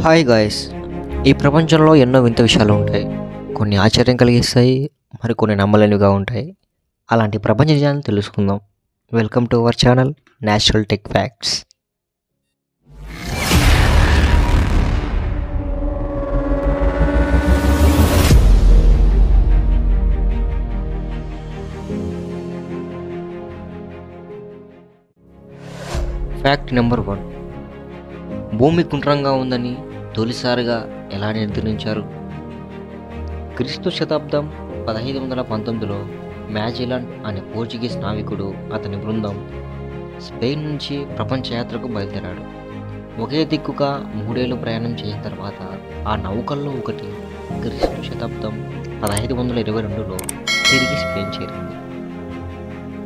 Hi guys, ఈ ప్రపంచంలో ఎన్నో వింత విషయాలు ఉంటాయి. కొన్ని ఆశ్చర్యం కలిగిస్తాయి, మరి కొన్ని నమ్మలేనివిగా ఉంటాయి. అలాంటి ప్రపంచ నిజాలను తెలుసుకుందాం. Welcome to our channel natural tech facts. Fact number 1. భూమి గుండ్రంగా ఉందని తొలిసారిగా ఎలా నిర్ధారించారు? క్రీస్తు శతాబ్దం 1519లో మ్యాజెలాన్ అనే పోర్చుగీస్ నావికుడు, అతని బృందం స్పెయిన్ నుంచి ప్రపంచ యాత్రకు బయలుదేరాడు. ఒకే దిక్కుగా 3 ఏళ్ళు ప్రయాణం చేసిన తర్వాత ఆ నౌకల్లో ఒకటి క్రీస్తు శతాబ్దం 1522లో తిరిగి స్పెయిన్ చేరింది.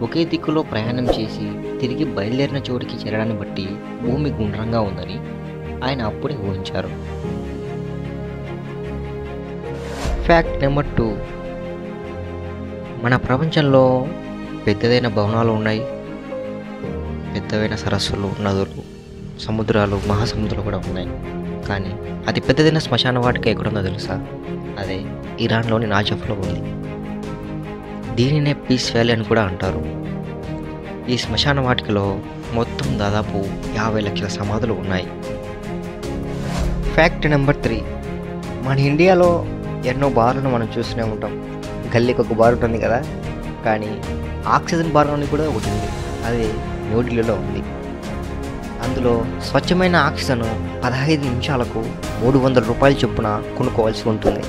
ఒకే దిక్కులో ప్రయాణం చేసి తిరిగి బయలుదేరిన చోటికి చేరడాన్ని బట్టి భూమి గుండ్రంగా ఉందని ఆయన అప్పుడే ఊహించారు. Fact number 2. మన ప్రపంచంలో పెద్దదైన భవనాలు ఉన్నాయి, పెద్దవైన సరస్సులు, నదులు, సముద్రాలు, మహాసముద్రాలు కూడా ఉన్నాయి. కానీ అతి పెద్దదైన శ్మశాన వాటిక ఎక్కడుందో తెలుసా? అదే ఇరాన్లోని నాజఫ్లో ఉంది. దీనినే పీస్ వ్యాలీ అని కూడా అంటారు. ఈ శ్మశాన వాటికలో మొత్తం దాదాపు 50 లక్షల సమాధులు ఉన్నాయి. Fact number 3. మన ఇండియాలో ఎన్నో బార్లను మనం చూస్తూనే ఉంటాం. గల్లీకి ఒక బార్ ఉంటుంది కదా, కానీ ఆక్సిజన్ బార్ అని కూడా ఒకటి ఉంది. అది న్యూఢిల్లీలో ఉంది. అందులో స్వచ్ఛమైన ఆక్సిజన్ 15 నిమిషాలకు 300 రూపాయల చొప్పున కొనుక్కోవాల్సి ఉంటుంది.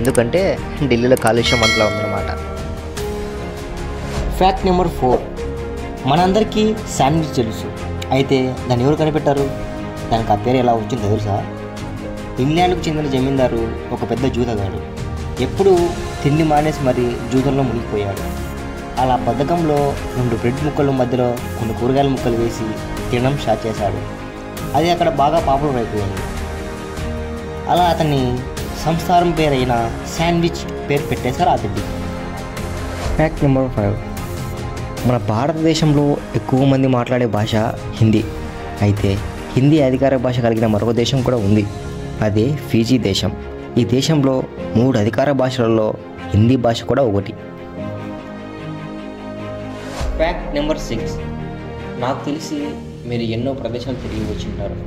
ఎందుకంటే ఢిల్లీలో కాలుష్యం అంతలా ఉందన్నమాట. Fact number 4. మనందరికీ శాండ్విచ్ తెలుసు, అయితే దాన్ని ఎవరు కనిపెట్టారు? దానికి ఆ పేరు ఎలా వచ్చిందో తెలుసా? ఇంగ్లాండ్కు చెందిన జమీందారు ఒక పెద్ద జూదగాడు. ఎప్పుడూ తిండి మానేసి మరీ జూదంలో మునిగిపోయాడు. అలా బద్ధకంలో 2 బ్రెడ్ ముక్కల మధ్యలో కొన్ని కూరగాయల ముక్కలు వేసి తినడం స్టార్ట్ చేశాడు. అది అక్కడ బాగా పాపులర్ అయిపోయింది. అలా అతన్ని సంసారం పేరైన శాండ్విచ్ పేరు పెట్టేశారు ఆ తిండికి. Fact number 5. మన భారతదేశంలో ఎక్కువ మంది మాట్లాడే భాష హిందీ. అయితే హిందీ అధికార భాష కలిగిన మరొక దేశం కూడా ఉంది. అదే ఫీజీ దేశం. ఈ దేశంలో 3 అధికార భాషలలో హిందీ భాష కూడా ఒకటి. Fact number 6. నాకు తెలిసి మీరు ఎన్నో ప్రదేశాలు తిరిగి వచ్చింటారు.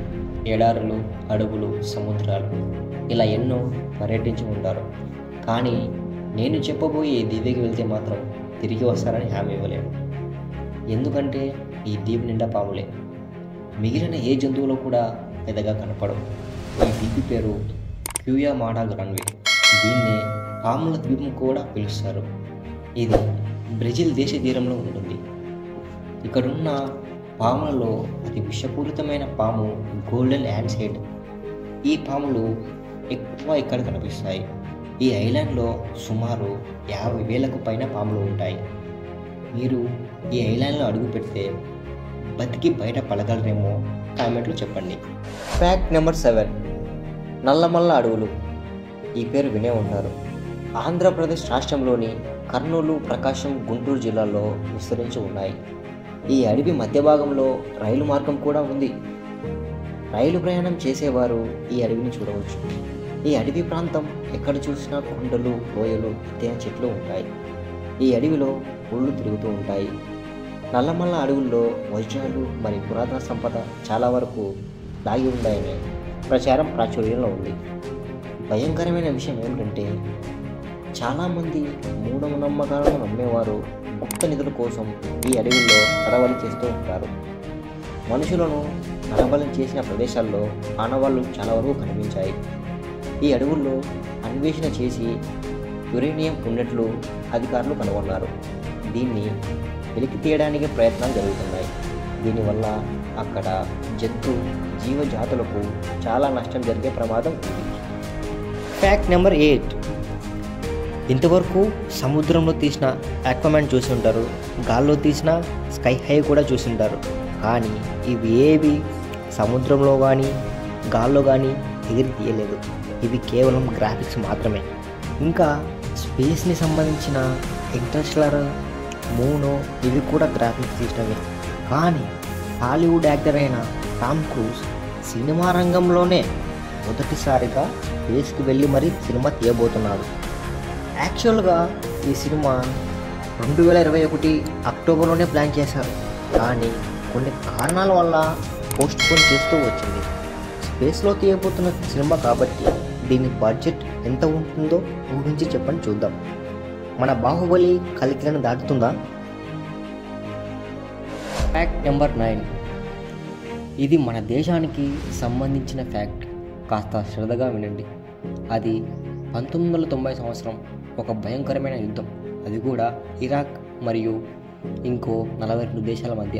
ఎడారులు, అడవులు, సముద్రాలు, ఇలా ఎన్నో పర్యటించి ఉంటారు. కానీ నేను చెప్పబోయే ఈ దీవికి వెళ్తే మాత్రం తిరిగి వస్తారని హామీ ఇవ్వలేను. ఎందుకంటే ఈ దీవి నిండా పాములే. మిగిలిన ఏ జంతువులు కూడా పెద్దగా కనపడవు. ఈ దీవి పేరు క్యూయా మాడా గ్రాన్వే. దీన్నే పాముల ద్వీపం కూడా పిలుస్తారు. ఇది బ్రెజిల్ దేశ తీరంలో ఉంటుంది. ఇక్కడున్న పాములలో అతి విషపూరితమైన పాము గోల్డెన్ యాండ్స్. ఈ పాములు ఎక్కువ ఇక్కడ కనిపిస్తాయి. ఈ ఐలాండ్లో సుమారు 50,000కు పైన పాములు ఉంటాయి. మీరు ఈ ఐలాండ్లో అడుగు పెడితే బతికి బయట పడగలరేమో కామెంట్లు చెప్పండి. Fact number 7. నల్లమల్ల అడవులు. ఈ పేరు వినే ఉంటారు. ఆంధ్రప్రదేశ్ రాష్ట్రంలోని కర్నూలు, ప్రకాశం, గుంటూరు జిల్లాల్లో విస్తరించి ఉన్నాయి. ఈ అడవి మధ్య భాగంలో రైలు మార్గం కూడా ఉంది. రైలు ప్రయాణం చేసేవారు ఈ అడవిని చూడవచ్చు. ఈ అడవి ప్రాంతం ఎక్కడ చూసినా కొండలు, లోయలు, ఎత్తైన చెట్లు ఉంటాయి. ఈ అడవిలో పుళ్ళు తిరుగుతూ ఉంటాయి. నల్లమల్ల అడవుల్లో వజ్రాలు మరియు పురాతన సంపద చాలా వరకు దాగి ఉన్నాయనే ప్రచారం ప్రాచుర్యంలో ఉంది. భయంకరమైన విషయం ఏమిటంటే చాలామంది మూఢనమ్మకాలను నమ్మేవారు గుప్త నిధుల కోసం ఈ అడవుల్లో నడవలి చేస్తూ ఉంటారు. మనుషులను నడవలి చేసిన ప్రదేశాల్లో ఆనవాళ్లు చాలా వరకు కనిపించాయి. ఈ అడవుల్లో అన్వేషణ చేసి యురేనియం ఉన్నట్లు అధికారులు కనుగొన్నారు. దీన్ని వెలికి తీయడానికి ప్రయత్నాలు జరుగుతున్నాయి. దీనివల్ల అక్కడ జంతు జీవజాతులకు చాలా నష్టం జరిగే ప్రమాదం ఉంది. Fact number 8. ఇంతవరకు సముద్రంలో తీసిన ఆక్వామ్యాన్ చూసి ఉంటారు, గాల్లో తీసిన స్కై హై కూడా చూసి ఉంటారు. కానీ ఇవి ఏవి సముద్రంలో కానీ గాల్లో కానీ ఎగిరి తీయలేదు. ఇవి కేవలం గ్రాఫిక్స్ మాత్రమే. ఇంకా స్పేస్ని సంబంధించిన ఇంటర్స్టెల్లార్, మూన్, ఇవి కూడా గ్రాఫిక్స్ తీసినవే. కానీ హాలీవుడ్ యాక్టర్ అయిన టామ్ క్రూజ్ సినిమా రంగంలోనే మొదటిసారిగా స్పేస్కి వెళ్ళి మరీ సినిమా తీయబోతున్నాడు. యాక్చువల్గా ఈ సినిమా 2021 అక్టోబర్లోనే ప్లాన్ చేశారు, కానీ కొన్ని కారణాల వల్ల పోస్ట్పోన్ చేస్తూ వచ్చింది. స్పేస్లో తీయబోతున్న సినిమా కాబట్టి దీని బడ్జెట్ ఎంత ఉంటుందో ఊహించి చెప్పని చూద్దాం. మన బాహుబలి కలికిలను దాటుతుందా? Fact number 9. ఇది మన దేశానికి సంబంధించిన ఫ్యాక్ట్. కాస్త శ్రద్ధగా వినండి. అది 1990 సంవత్సరం ఒక భయంకరమైన యుద్ధం, అది కూడా ఇరాక్ మరియు ఇంకో 42 దేశాల మధ్య.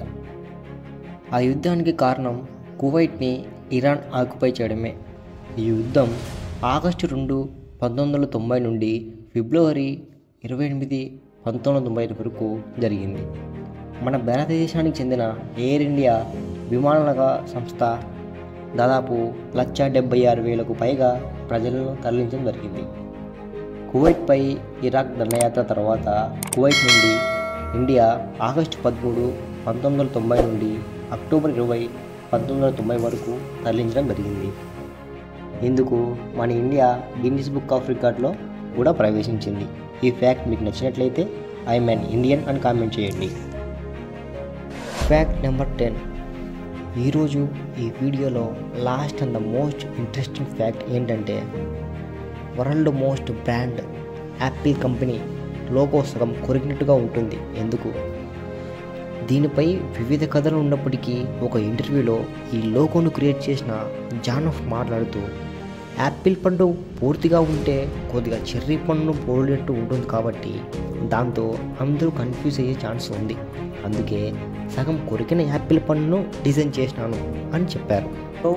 ఆ యుద్ధానికి కారణం కువైట్ని ఇరాన్ ఆక్యుపై చేయడమే. ఈ యుద్ధం ఆగస్టు 2, 1990 నుండి ఫిబ్రవరి 28, 1990 వరకు జరిగింది. మన భారతదేశానికి చెందిన ఎయిర్ ఇండియా విమానాల సంస్థ దాదాపు 176,000కు పైగా ప్రజలను తరలించడం జరిగింది. కువైట్పై ఇరాక్ దండయాత్ర తర్వాత కువైట్ నుండి ఇండియా ఆగస్టు 13, 1990 నుండి అక్టోబర్ 20, 1990 వరకు తరలించడం జరిగింది. ఇందుకు మన ఇండియా గిన్నిస్ బుక్ ఆఫ్ రికార్డ్లో కూడా ప్రవేశించింది. ఈ ఫ్యాక్ట్ మీకు నచ్చినట్లయితే ఐఎమ్ అన్ ఇండియన్ అని కామెంట్ చేయండి. Fact number 10. ఈరోజు ఈ వీడియోలో last and the most interesting fact ఏంటంటే, world most brand Apple company logo సగం కొరికినట్టుగా ఉంటుంది. ఎందుకు? దీనిపై వివిధ కథలు ఉన్నప్పటికీ ఒక ఇంటర్వ్యూలో ఈ లోగోను క్రియేట్ చేసిన జానఫ్ మాట్లాడుతూ, యాపిల్ పండు పూర్తిగా ఉంటే కొద్దిగా చెర్రీ పండును పోలినట్టు ఉంటుంది కాబట్టి దాంతో అందరూ కన్ఫ్యూజ్ అయ్యే ఛాన్స్ ఉంది, అందుకే సగం కొరికిన యాపిల్ పండును డిజైన్ చేసినాను అని చెప్పారు. సో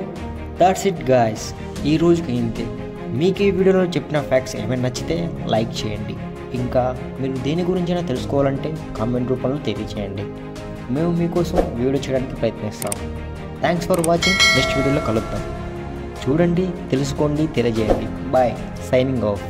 దాట్స్ ఇట్ గాయ్స్, ఈ రోజుకి ఇంతే. మీకు ఈ వీడియోలో చెప్పిన ఫ్యాక్ట్స్ ఏమైనా నచ్చితే లైక్ చేయండి. ఇంకా మీరు దేని గురించైనా తెలుసుకోవాలంటే కామెంట్ రూపంలో తెలియచేయండి. మేము మీకోసం వీడియో చేయడానికి ప్రయత్నిస్తాం. Thanks for watching. నెక్స్ట్ వీడియోలో కలుద్దాం. చూడండి, తెలుసుకోండి, తెలియజేయండి. Bye, signing of.